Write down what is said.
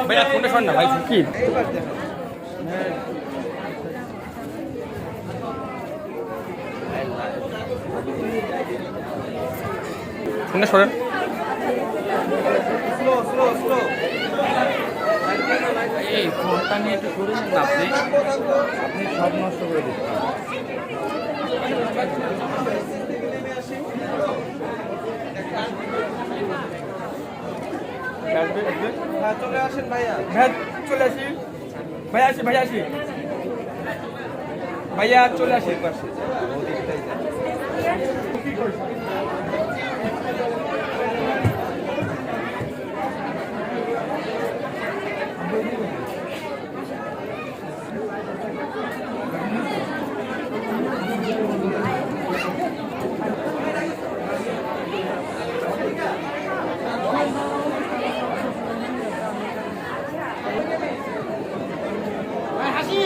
ভাইয়া ফোনটা শোন না ভাই কি ফোনটা সরেন এই ফোনটা নিয়ে একটু করে নিন না আপনি আপনি সব নষ্ট করে দিচ্ছেন। চলে আসেন ভাইয়া ভাইয়া চলে আসি ভাইয়া আসি ভাইয়া আসি ভাইয়া চলে আসি পাশে হাসি